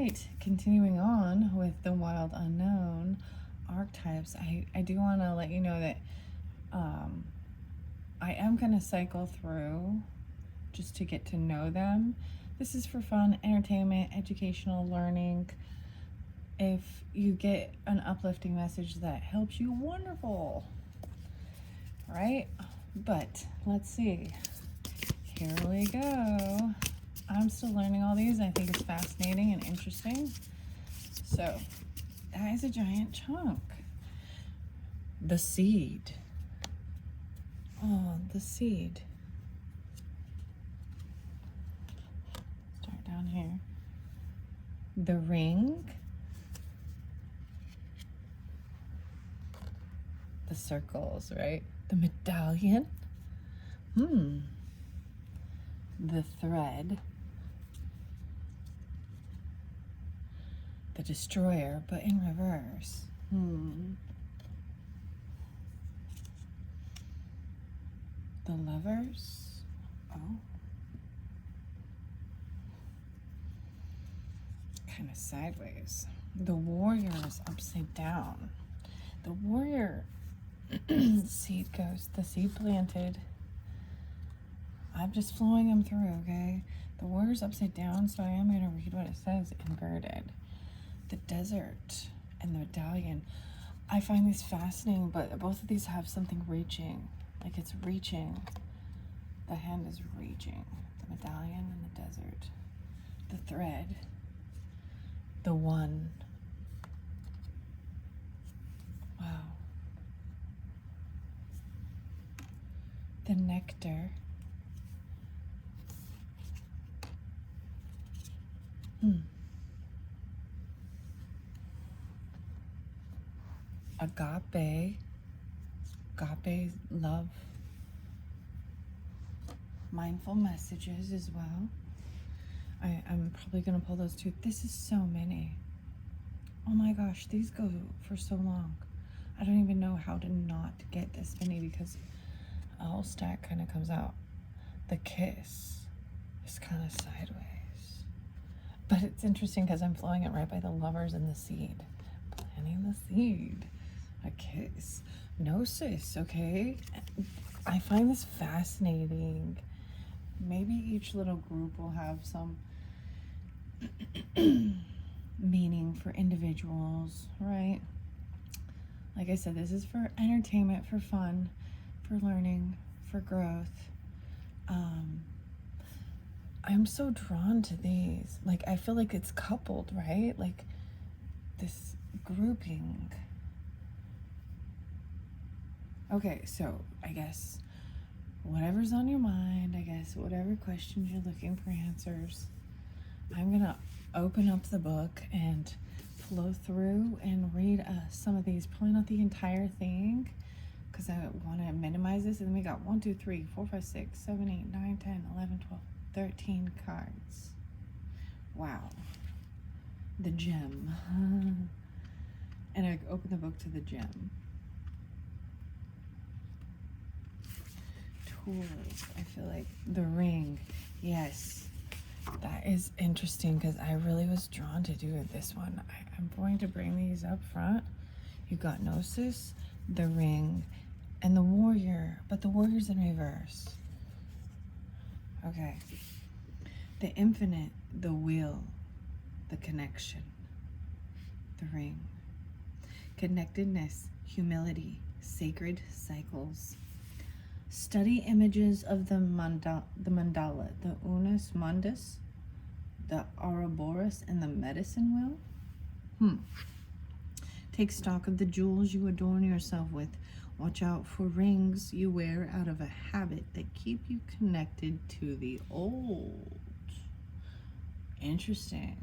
right, continuing on with the wild unknown archetypes, I do want to let you know that I am going to cycle through just to get to know them. This is for fun, entertainment, educational, learning. If you get an uplifting message that helps you, wonderful, right? But let's see. Here we go. I'm still learning all these. I think it's fascinating and interesting. So, that is a giant chunk. The seed. Oh, the seed. Start down here. The ring. The circles, right? The medallion. The thread. The destroyer, but in reverse. The lovers. Oh. Kind of sideways. The warrior is upside down. The warrior seed goes, the seed planted. I'm just flowing them through, okay? The warrior's upside down, so I am going to read what it says inverted. The desert and the medallion. I find these fascinating, but both of these have something reaching. Like it's reaching. The hand is reaching. The medallion and the desert. The thread. The one. Wow. The nectar. Agape. Agape love. Mindful messages as well. I'm probably going to pull those two. This is so many. Oh my gosh, these go for so long. I don't even know how to not get this many because a whole stack kind of comes out. The kiss is kind of sideways. But it's interesting because I'm flowing it right by the lovers and the seed. Planting the seed. A kiss. Gnosis, okay? I find this fascinating. Maybe each little group will have some meaning for individuals, right? Like I said, this is for entertainment, for fun, for learning, for growth. I'm so drawn to these. Like, I feel like it's coupled, right? Like, this grouping. Okay, so I guess whatever's on your mind, I guess whatever questions you're looking for answers, I'm gonna open up the book and flow through and read some of these. Probably not the entire thing because I want to minimize this. And then we got 1, 2, 3, 4, 5, 6, 7, 8, 9, 10, 11, 12, 13 cards. Wow. The gem. And I open the book to the gem. Tools. I feel like the ring. Yes. That is interesting because I really was drawn to do this one. I'm going to bring these up front. You got Gnosis, the ring, and the warrior, but the warrior's in reverse. Okay. The infinite, the wheel, the connection, the ring. Connectedness, humility, sacred cycles. Study images of the mandala, the unus mundus, the Ouroboros, and the medicine wheel. Take stock of the jewels you adorn yourself with. Watch out for rings you wear out of a habit that keep you connected to the old. Interesting.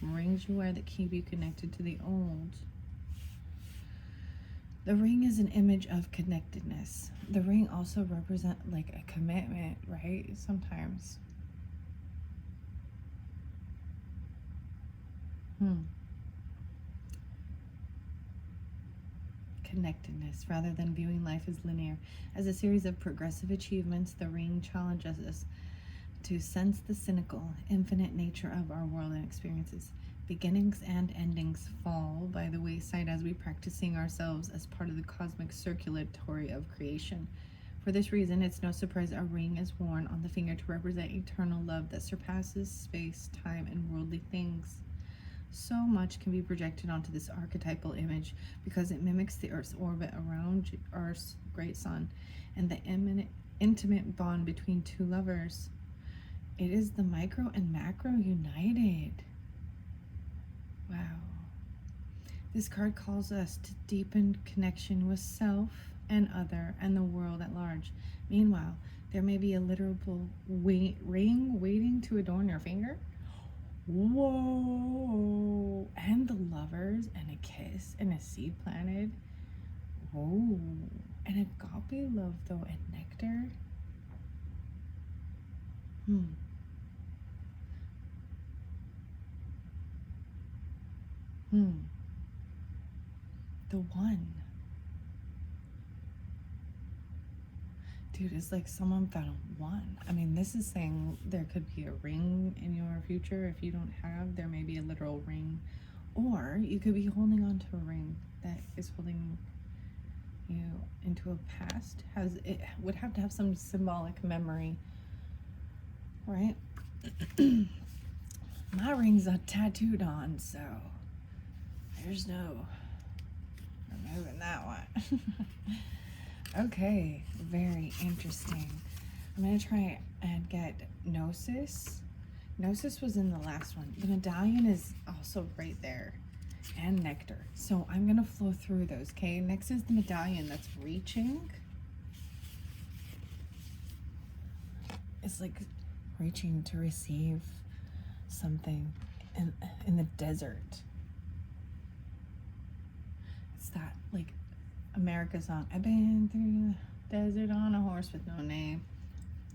Rings you wear that keep you connected to the old. The ring is an image of connectedness. The ring also represents like a commitment, right? Sometimes. Connectedness, rather than viewing life as linear. As a series of progressive achievements, the ring challenges us to sense the cynical, infinite nature of our world and experiences. Beginnings and endings fall by the wayside as we practice seeing ourselves as part of the cosmic circulatory of creation. For this reason, it's no surprise a ring is worn on the finger to represent eternal love that surpasses space, time, and worldly things. So much can be projected onto this archetypal image because it mimics the Earth's orbit around Earth's great sun and the intimate bond between two lovers. It is the micro and macro united. Wow. This card calls us to deepen connection with self and other and the world at large. Meanwhile, there may be a literal ring waiting to adorn your finger. Whoa. And the lovers and a kiss and a seed planted. Whoa. And agape love though and nectar. The one. Dude, it's like someone found one. I mean, this is saying there could be a ring in your future. If you don't have, there may be a literal ring. Or you could be holding on to a ring that is holding you into a past. It would have to have some symbolic memory, right? My ring's tattooed on, so there's no removing that one. Okay, very interesting. I'm going to try and get Gnosis. Gnosis was in the last one. The medallion is also right there. And Nectar. So I'm going to flow through those, okay? Next is the medallion that's reaching. It's like reaching to receive something in the desert. It's that, like, America song. I've been through the desert on a horse with no name.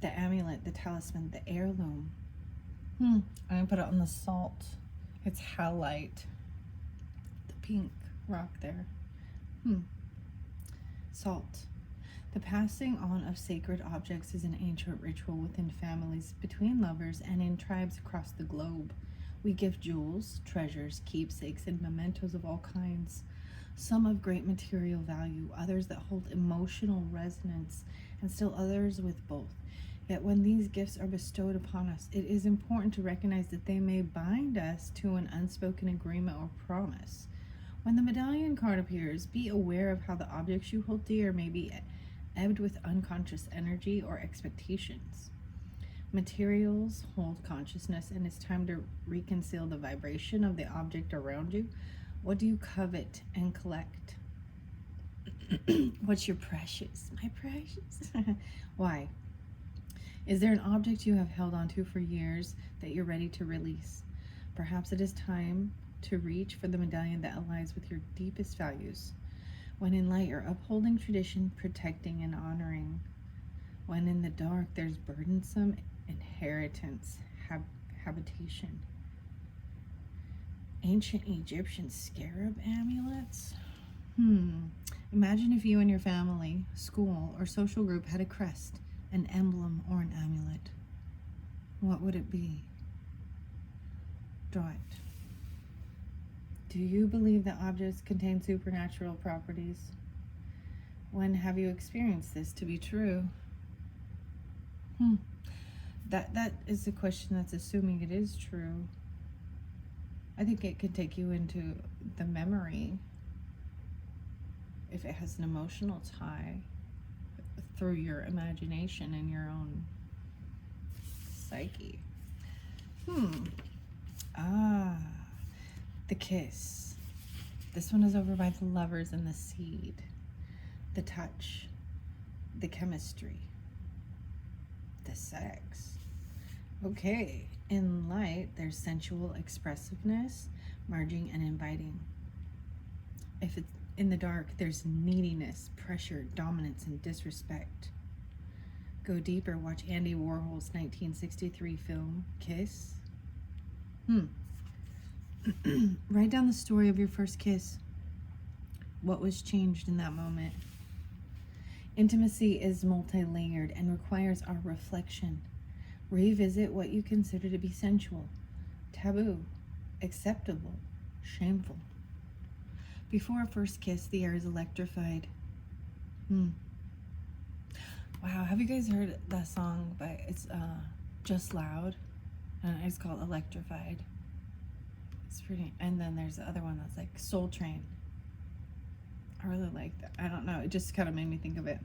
The amulet, the talisman, the heirloom. I'm gonna put it on the salt. It's halite. The pink rock there. Salt. The passing on of sacred objects is an ancient ritual within families, between lovers, and in tribes across the globe. We give jewels, treasures, keepsakes, and mementos of all kinds. Some of great material value, others that hold emotional resonance, and still others with both. Yet when these gifts are bestowed upon us, it is important to recognize that they may bind us to an unspoken agreement or promise. When the medallion card appears, be aware of how the objects you hold dear may be ebbed with unconscious energy or expectations. Materials hold consciousness, and it's time to reconcile the vibration of the object around you. What do you covet and collect? What's your precious? My precious? Why? Is there an object you have held onto for years that you're ready to release? Perhaps it is time to reach for the medallion that aligns with your deepest values. When in light, you're upholding tradition, protecting and honoring. When in the dark, there's burdensome inheritance, habitation. Ancient Egyptian scarab amulets? Imagine if you and your family, school, or social group had a crest, an emblem, or an amulet. What would it be? Draw it. Do you believe that objects contain supernatural properties? When have you experienced this to be true? That is a question that's assuming it is true. I think it could take you into the memory if it has an emotional tie through your imagination and your own psyche. The kiss. This one is over by the lovers and the seed. The touch. The chemistry. The sex. Okay. In light, there's sensual expressiveness, merging and inviting. If it's in the dark, there's neediness, pressure, dominance, and disrespect. Go deeper, watch Andy Warhol's 1963 film, Kiss. Write down the story of your first kiss. What was changed in that moment? Intimacy is multi-layered and requires our reflection. Revisit what you consider to be sensual, taboo, acceptable, shameful. Before a first kiss, the air is electrified. Wow, have you guys heard that song it's Just Loud? And it's called Electrified. It's pretty, and then there's the other one that's like Soul Train. I really like that. I don't know, it just kind of made me think of it.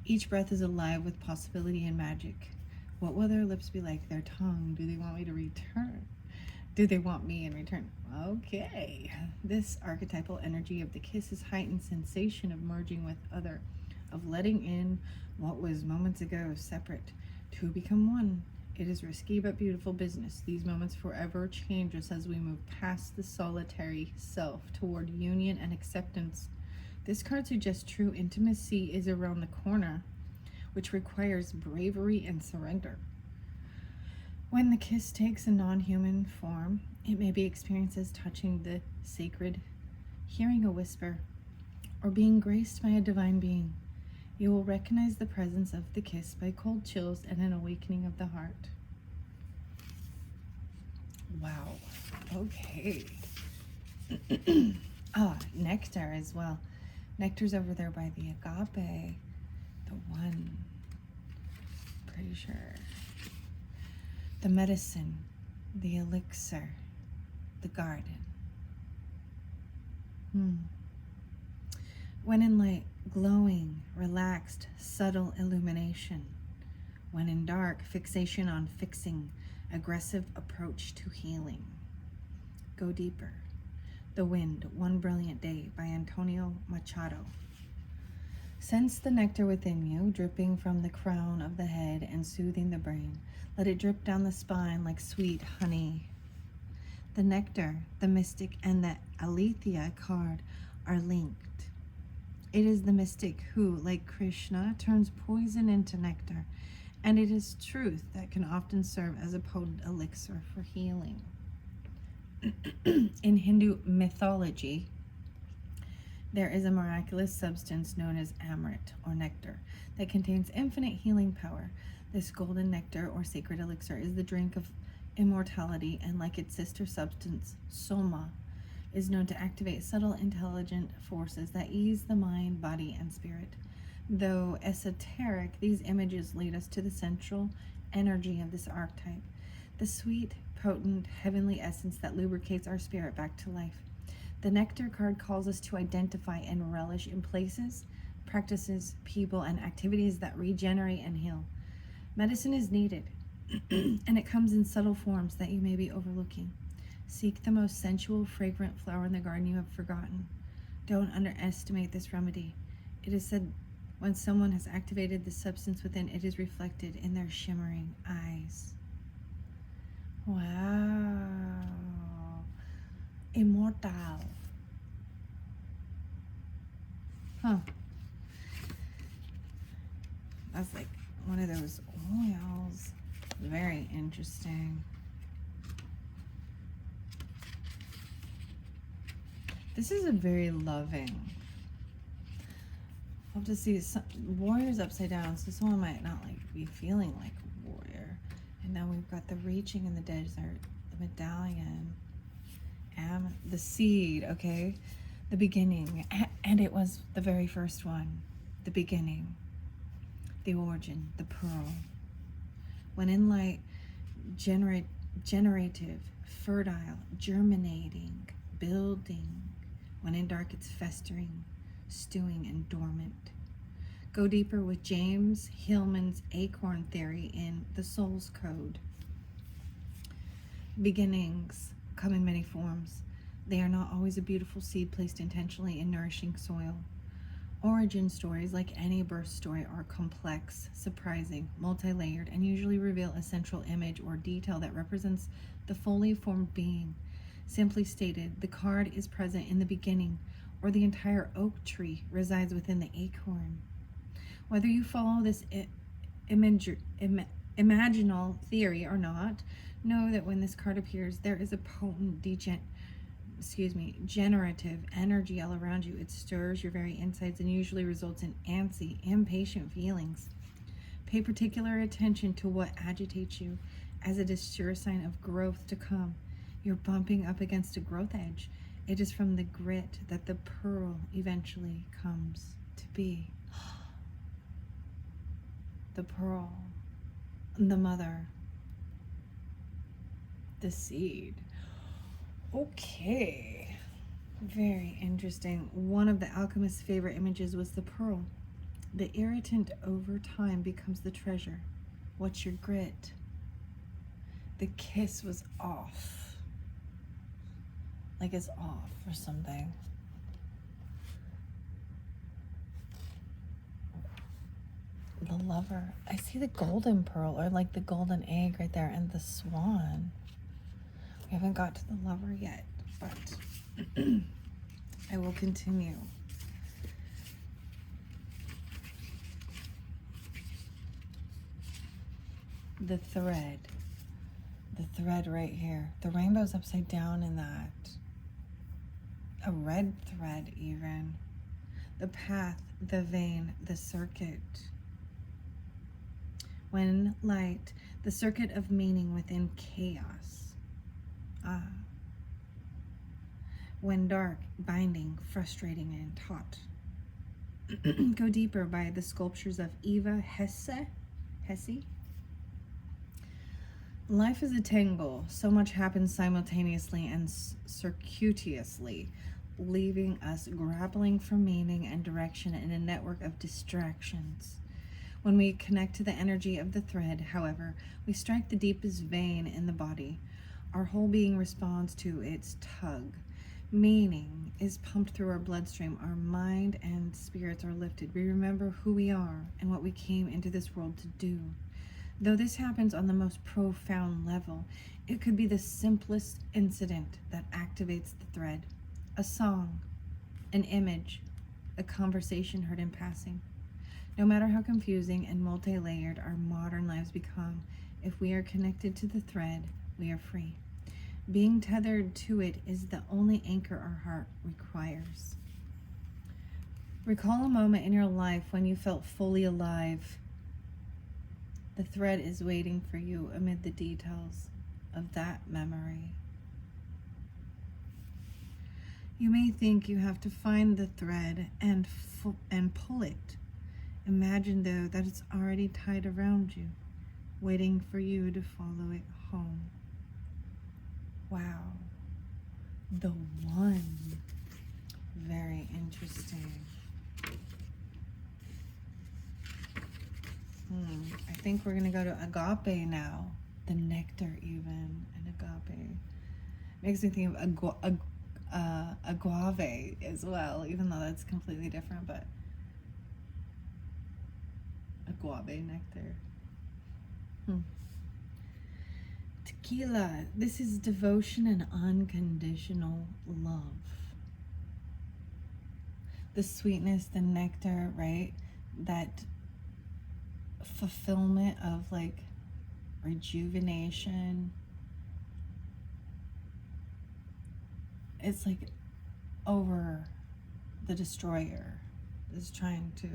Each breath is alive with possibility and magic. What will their lips be like? Their tongue? Do they want me to return? Do they want me in return? Okay. This archetypal energy of the kiss is heightened sensation of merging with other, of letting in what was moments ago separate to become one. It is risky but beautiful business. These moments forever change us as we move past the solitary self toward union and acceptance. This card suggests true intimacy is around the corner, which requires bravery and surrender. When the kiss takes a non-human form, it may be experienced as touching the sacred, hearing a whisper, or being graced by a divine being. You will recognize the presence of the kiss by cold chills and an awakening of the heart. Wow. Okay. Nectar as well. Nectar's over there by the Agape. The one. Pretty sure. The medicine. The elixir. The garden. When in light, glowing, relaxed, subtle illumination. When in dark, fixation on fixing, aggressive approach to healing. Go deeper. The Wind, One Brilliant Day by Antonio Machado. Sense the nectar within you, dripping from the crown of the head and soothing the brain. Let it drip down the spine like sweet honey. The nectar, the mystic, and the Aletheia card are linked. It is the mystic who, like Krishna, turns poison into nectar, and it is truth that can often serve as a potent elixir for healing. In Hindu mythology, there is a miraculous substance known as amrit, or nectar, that contains infinite healing power. This golden nectar, or sacred elixir, is the drink of immortality, and like its sister substance, soma, is known to activate subtle intelligent forces that ease the mind, body, and spirit. Though esoteric, these images lead us to the central energy of this archetype, the sweet, potent, heavenly essence that lubricates our spirit back to life. The Nectar card calls us to identify and relish in places, practices, people, and activities that regenerate and heal. Medicine is needed, and it comes in subtle forms that you may be overlooking. Seek the most sensual, fragrant flower in the garden you have forgotten. Don't underestimate this remedy. It is said when someone has activated the substance within, it is reflected in their shimmering eyes. Wow. Immortal. Huh. That's like one of those oils. Very interesting. This is a very loving. I'll have to see warrior's upside down, so someone might not like be feeling like a warrior. And then we've got the reaching in the desert, the medallion, and the seed, okay? The beginning, and it was the very first one, the beginning, the origin, the pearl. When in light, generative, fertile, germinating, building. When in dark, it's festering, stewing, and dormant. Go deeper with James Hillman's acorn theory in The Soul's Code. Beginnings come in many forms. They are not always a beautiful seed placed intentionally in nourishing soil. Origin stories, like any birth story, are complex, surprising, multi-layered, and usually reveal a central image or detail that represents the fully formed being. Simply stated, the card is present in the beginning, or the entire oak tree resides within the acorn. Whether you follow this imaginal theory or not, know that when this card appears, there is a potent generative energy all around you. It stirs your very insides and usually results in antsy, impatient feelings. Pay particular attention to what agitates you, as it is sure sign of growth to come. You're bumping up against a growth edge. It is from the grit that the pearl eventually comes to be. The pearl, the mother, the seed. Okay, very interesting. One of the alchemist's favorite images was the pearl. The irritant over time becomes the treasure. What's your grit? The kiss was off. Like it's off or something. The lover. I see the golden pearl, or like the golden egg right there, and the swan. We haven't got to the lover yet, but I will continue. The thread right here. The rainbow's upside down in that. A red thread even. The path, the vein, the circuit. When light, the circuit of meaning within chaos. When dark, binding, frustrating, and taut. Go deeper by the sculptures of Eva Hesse. Life is a tangle. So much happens simultaneously and circuitously, leaving us grappling for meaning and direction in a network of distractions. When we connect to the energy of the thread, however, we strike the deepest vein in the body. Our whole being responds to its tug. Meaning is pumped through our bloodstream. Our mind and spirits are lifted. We remember who we are and what we came into this world to do. Though this happens on the most profound level, it could be the simplest incident that activates the thread. A song, an image, a conversation heard in passing. No matter how confusing and multi-layered our modern lives become, if we are connected to the thread, we are free. Being tethered to it is the only anchor our heart requires. Recall a moment in your life when you felt fully alive. The thread is waiting for you amid the details of that memory. You may think you have to find the thread and pull it. Imagine, though, that it's already tied around you, waiting for you to follow it home. Wow. The one. Very interesting. I think we're going to go to Agape now. The nectar even, and Agape. Makes me think of Agave as well, even though that's completely different, but Agave nectar. Tequila. This is devotion and unconditional love. The sweetness, the nectar, right? That fulfillment of like rejuvenation. It's like over the destroyer is trying to.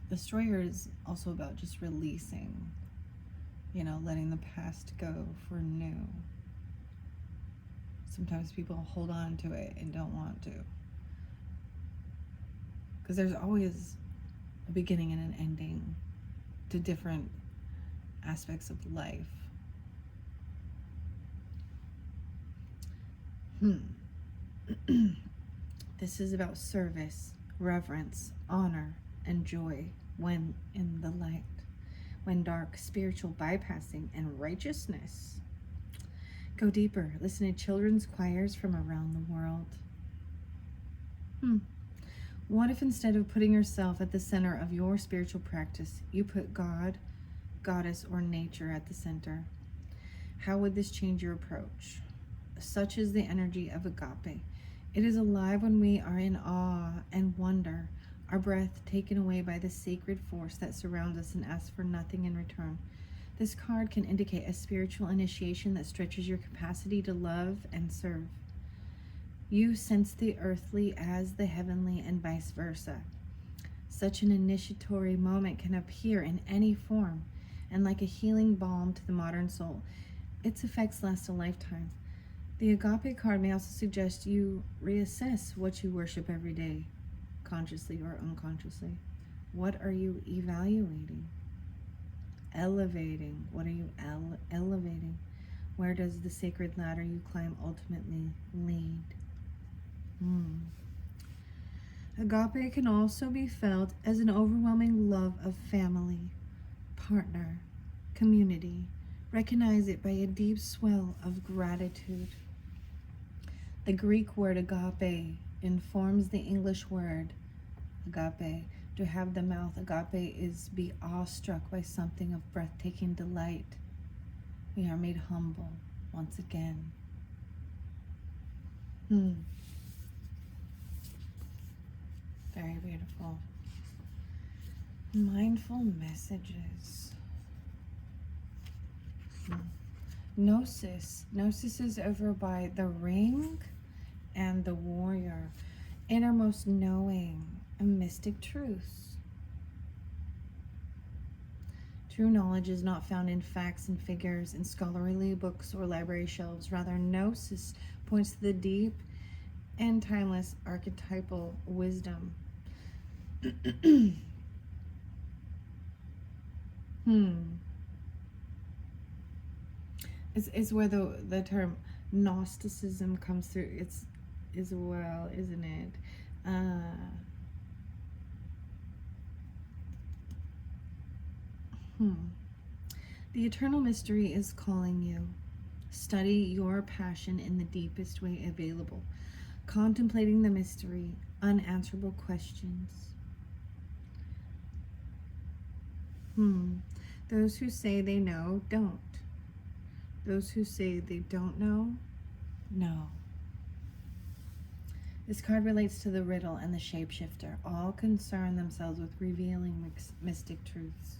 Destroyer is also about just releasing, letting the past go for new. Sometimes people hold on to it and don't want to. Because there's always a beginning and an ending to different aspects of life. This is about service, reverence, honor, and joy when in the light. When dark, spiritual bypassing, and righteousness. Go deeper. Listen to children's choirs from around the world. What if instead of putting yourself at the center of your spiritual practice, you put God, goddess, or nature at the center? How would this change your approach? Such is the energy of Agape. It is alive when we are in awe and wonder, our breath taken away by the sacred force that surrounds us and asks for nothing in return. This card can indicate a spiritual initiation that stretches your capacity to love and serve. You sense the earthly as the heavenly and vice versa. Such an initiatory moment can appear in any form, and like a healing balm to the modern soul, its effects last a lifetime. The Agape card may also suggest you reassess what you worship every day, consciously or unconsciously. What are you evaluating? Elevating. What are you elevating? Where does the sacred ladder you climb ultimately lead? Agape can also be felt as an overwhelming love of family, partner, community. Recognize it by a deep swell of gratitude. The Greek word agape informs the English word agape. To have the mouth, agape is be awestruck by something of breathtaking delight. We are made humble once again. Very beautiful. Mindful messages. Gnosis. Gnosis is over by the ring and the warrior. Innermost knowing, a mystic truth. True knowledge is not found in facts and figures, in scholarly books or library shelves. Rather, gnosis points to the deep and timeless archetypal wisdom. It's where the term Gnosticism comes through. It's as well, isn't it? The eternal mystery is calling you. Study your passion in the deepest way available. Contemplating the mystery, unanswerable questions. Those who say they know, don't. Those who say they don't know, know. This card relates to the riddle and the shapeshifter. All concern themselves with revealing mystic truths.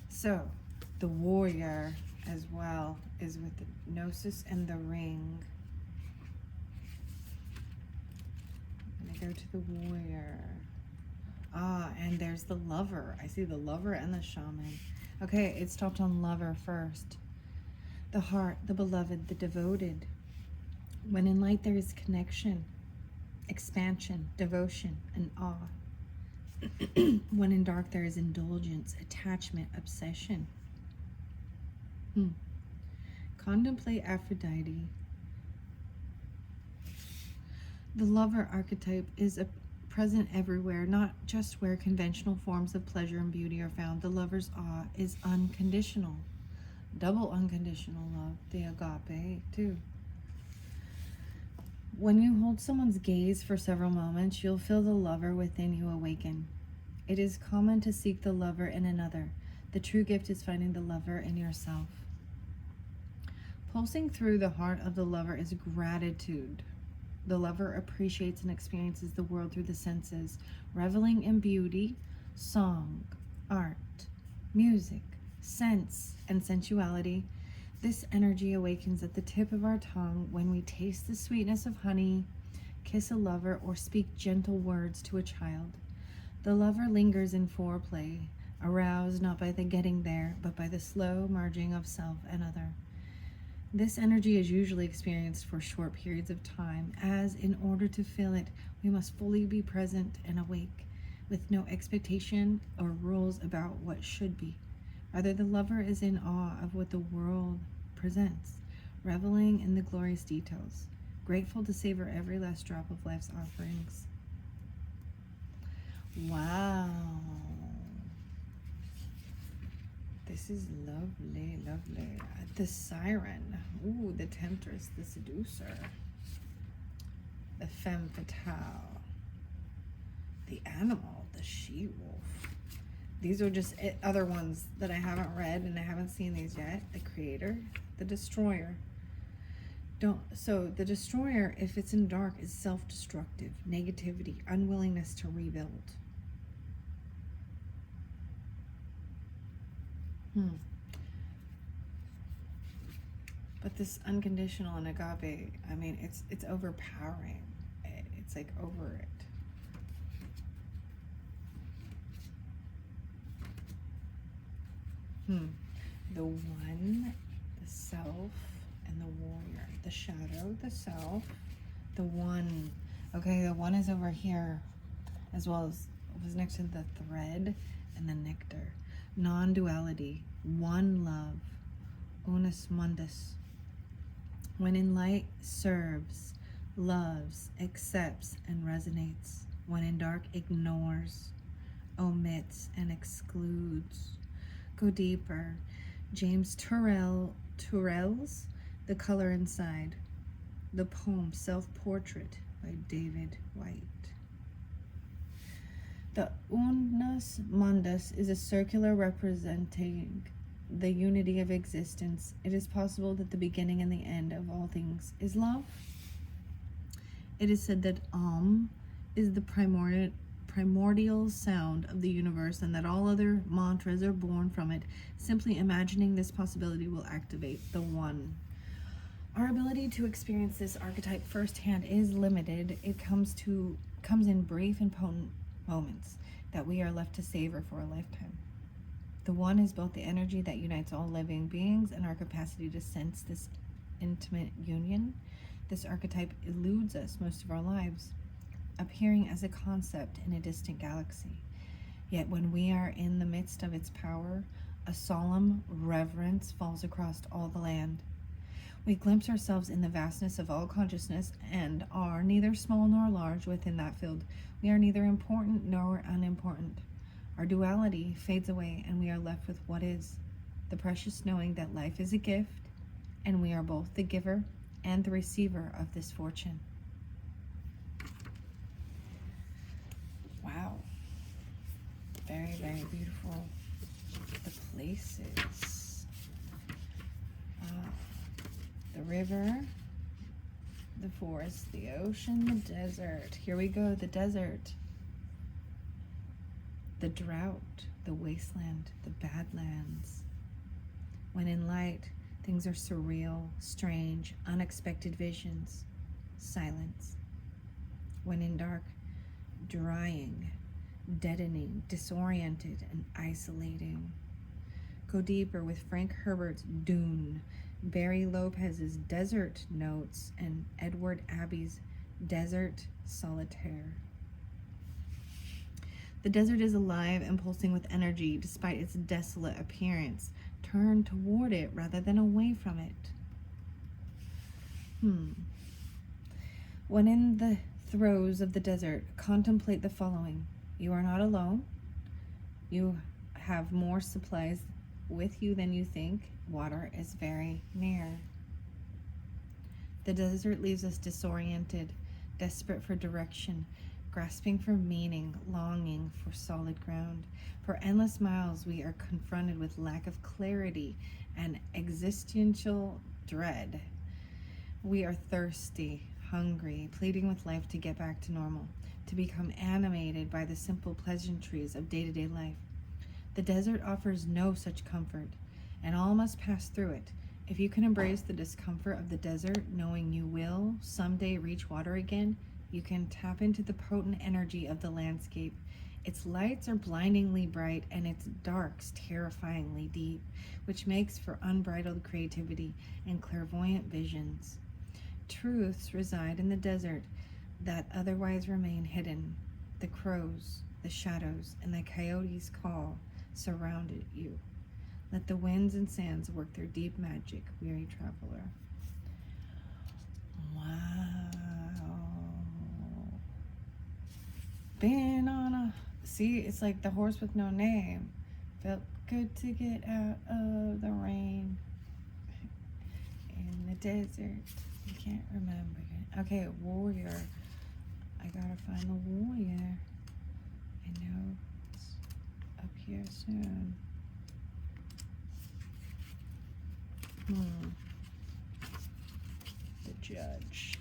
So, the warrior as well is with the gnosis and the ring. I'm going to go to the warrior. And there's the lover. I see the lover and the shaman. Okay, it stopped on lover first. The heart, the beloved, the devoted. When in light there is connection, expansion, devotion, and awe. When in dark there is indulgence, attachment, obsession. Contemplate Aphrodite. The lover archetype is present everywhere, not just where conventional forms of pleasure and beauty are found. The lover's awe is unconditional. Double unconditional love, the agape, too. When you hold someone's gaze for several moments, you'll feel the lover within you awaken. It is common to seek the lover in another. The true gift is finding the lover in yourself. Pulsing through the heart of the lover is gratitude. The lover appreciates and experiences the world through the senses, reveling in beauty, song, art, music, sense, and sensuality. This energy awakens at the tip of our tongue when we taste the sweetness of honey, kiss a lover, or speak gentle words to a child. The lover lingers in foreplay, aroused not by the getting there, but by the slow merging of self and other. This energy is usually experienced for short periods of time, as in order to feel it, we must fully be present and awake, with no expectation or rules about what should be. Rather, the lover is in awe of what the world presents, reveling in the glorious details, grateful to savor every last drop of life's offerings. Wow. This is lovely, lovely. The siren. Ooh, the temptress, the seducer. The femme fatale. The animal, the she-wolf. These are just other ones that I haven't read, and I haven't seen these yet. The creator, the destroyer. So the destroyer, if it's in dark, is self-destructive, negativity, unwillingness to rebuild. But this unconditional and agape, I mean, it's overpowering. It's like over it. The one, the self, and the warrior. The shadow, the self, the one. Okay, the one is over here, as well as was next to the thread and the nectar. Non-duality, one love, unus mundus. When in light, serves, loves, accepts, and resonates. When in dark, ignores, omits, and excludes. Go deeper. James Turrell's The Color Inside. The poem Self-Portrait by David White. The unus mundus is a circular representing the unity of existence. It is possible that the beginning and the end of all things is love. It is said that is the primordial sound of the universe, and that all other mantras are born from it. Simply imagining this possibility will activate the one. Our ability to experience this archetype firsthand is limited. It comes in brief and potent moments that we are left to savor for a lifetime. The one is both the energy that unites all living beings and our capacity to sense this intimate union. This archetype eludes us most of our lives, appearing as a concept in a distant galaxy. Yet when we are in the midst of its power, a solemn reverence falls across all the land. We glimpse ourselves in the vastness of all consciousness and are neither small nor large within that field. We are neither important nor unimportant. Our duality fades away and we are left with what is, the precious knowing that life is a gift and we are both the giver and the receiver of this fortune. Wow. Very, very beautiful. The places. The river, the forest, the ocean, the desert. Here we go, the desert. The drought, the wasteland, the badlands. When in light, things are surreal, strange, unexpected visions. Silence. When in dark, drying, deadening, disoriented, and isolating. Go deeper with Frank Herbert's Dune, Barry Lopez's Desert Notes, and Edward Abbey's Desert Solitaire. The desert is alive and pulsing with energy despite its desolate appearance. Turn toward it rather than away from it. When in the throes of the desert, contemplate the following. You are not alone. You have more supplies with you than you think. Water is very near. The desert leaves us disoriented, desperate for direction, grasping for meaning, longing for solid ground. For endless miles, we are confronted with lack of clarity and existential dread. We are thirsty, hungry, pleading with life to get back to normal, to become animated by the simple pleasantries of day-to-day life. The desert offers no such comfort, and all must pass through it. If you can embrace the discomfort of the desert, knowing you will someday reach water again, you can tap into the potent energy of the landscape. Its lights are blindingly bright, and its darks terrifyingly deep, which makes for unbridled creativity and clairvoyant visions. Truths reside in the desert that otherwise remain hidden. The crows, the shadows, and the coyotes' call surrounded you. Let the winds and sands work their deep magic, weary traveler. Wow. Been on a... See, it's like the horse with no name. Felt good to get out of the rain. In the desert. You can't remember it. Okay, warrior. I gotta find the warrior. I know it's up here soon. The judge,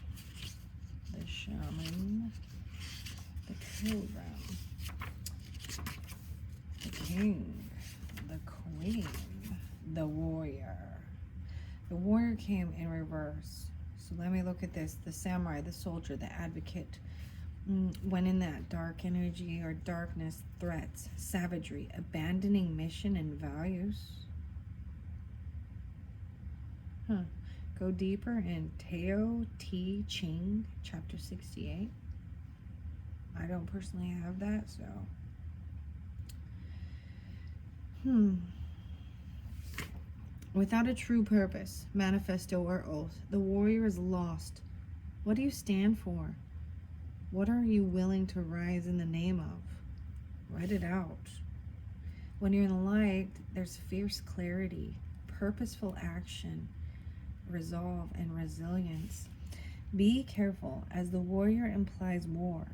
the shaman, the pilgrim, the king, the queen, the warrior. The warrior came in reverse. So let me look at this. The samurai, the soldier, the advocate. When in that dark energy or darkness, threats, savagery, abandoning mission and values. Go deeper in Tao Te Ching, chapter 68. I don't personally have that, so. Without a true purpose, manifesto, or oath, the warrior is lost. What do you stand for? What are you willing to rise in the name of? Write it out. When you're in the light, there's fierce clarity, purposeful action, resolve, and resilience. Be careful, as the warrior implies war.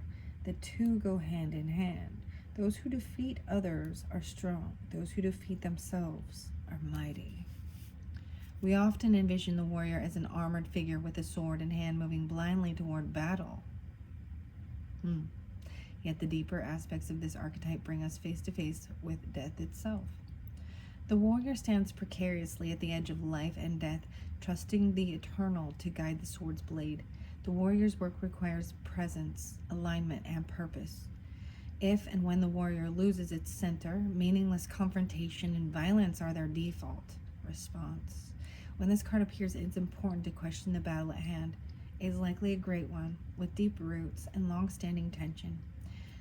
The two go hand in hand. Those who defeat others are strong. Those who defeat themselves are mighty. We often envision the warrior as an armored figure with a sword in hand moving blindly toward battle. Yet the deeper aspects of this archetype bring us face to face with death itself. The warrior stands precariously at the edge of life and death, trusting the eternal to guide the sword's blade. The warrior's work requires presence, alignment, and purpose. If and when the warrior loses its center, meaningless confrontation and violence are their default response. When this card appears, it's important to question the battle at hand. It is likely a great one, with deep roots and long-standing tension.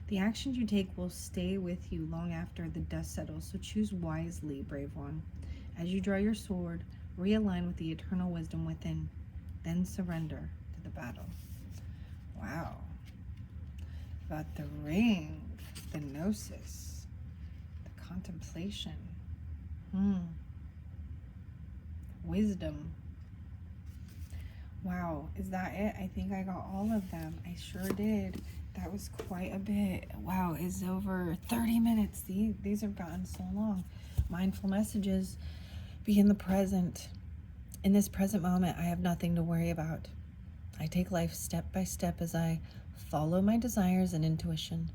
The actions you take will stay with you long after the dust settles, so choose wisely, brave one. As you draw your sword, realign with the eternal wisdom within, then surrender to the battle. Wow. Got the ring, the gnosis, the contemplation. Wisdom. Wow, is that it? I think I got all of them. I sure did. That was quite a bit. Wow, it's over 30 minutes. These have gotten so long. Mindful messages. Be in the present. In this present moment, I have nothing to worry about. I take life step by step as I follow my desires and intuition,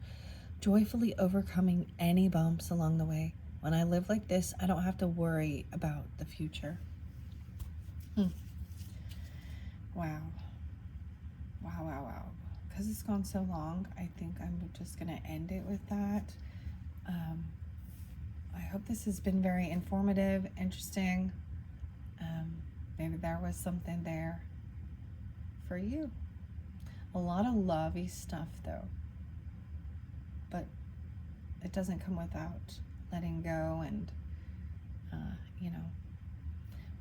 joyfully overcoming any bumps along the way. When I live like this, I don't have to worry about the future. Wow. Wow. Because it's gone so long, I think I'm just going to end it with that. I hope this has been very informative, interesting. Maybe there was something there for you. A lot of lovey stuff, though. But it doesn't come without letting go and,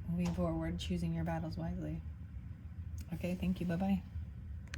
moving forward, choosing your battles wisely. Okay, thank you. Bye-bye.